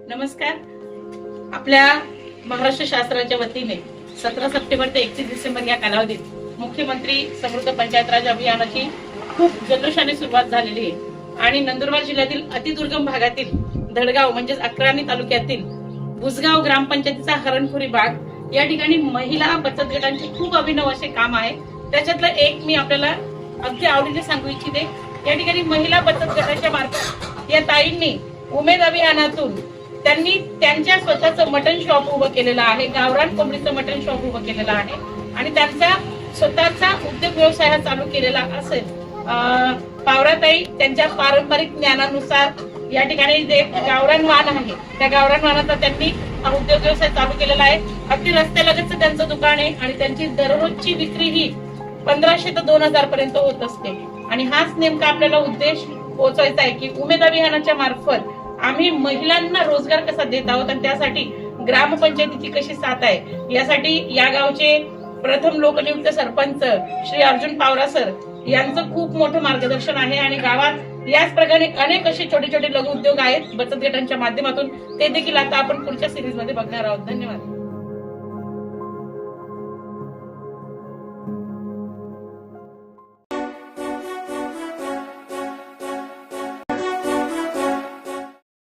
नमस्कार. आपल्या महाराष्ट्र शासनाच्या वतीने 17 सप्टेंबर ते 31 डिसेंबर या कालावधीत मुख्यमंत्री समृद्ध पंचायत राज अभियानाची खूप जल्लोषाने सुरुवात झालेली आहे आणि नंदुरबार जिल्ह्यातील अतिदुर्गम भागातील धडगाव म्हणजेच अक्राणी तालुक्यातील बुसगाव ग्रामपंचायतीचा हरणखुरी भाग या ठिकाणी महिला बचत गटांचे खूप अभिनव असे काम आहे. त्याच्यातलं एक मी आपल्याला अगदी आवडीने सांगू इच्छिते. या ठिकाणी महिला बचत गटाच्या मार्फत या ताईंनी उमेद अभियानातून त्यांनी त्यांच्या स्वतःचं मटन शॉप उभं केलेलं आहे. गावरान कोंबडीचं मटन शॉप उभं केलेलं आहे आणि त्यांचा स्वतःचा उद्योग व्यवसाय हा चालू केलेला असेल. पावराताई त्यांच्या पारंपरिक ज्ञानानुसार या ठिकाणी जे गावरान वाण आहे त्या गावरान वाणाचा त्यांनी हा उद्योग व्यवसाय चालू केलेला आहे. अगदी रस्त्यालगतच त्यांचं दुकान आहे आणि त्यांची दररोजची विक्री ही 1500 ते 2000 पर्यंत होत असते. आणि हाच नेमका आपल्याला उद्देश पोहोचवायचा आहे की उमेद अभियानाच्या मार्फत आम्ही महिलांना रोजगार कसा देत आहोत आणि त्यासाठी ग्रामपंचायतीची कशी साथ आहे यासाठी या गावचे प्रथम लोकनियुक्त सरपंच श्री अर्जुन पावरा सर यांचं खूप मोठं मार्गदर्शन आहे. आणि गावात याच प्रकारे अनेक असे छोटे छोटे लघु उद्योग आहेत बचत गटांच्या माध्यमातून. ते देखील आता आपण पुढच्या सिरीज मध्ये बघणार आहोत. धन्यवाद.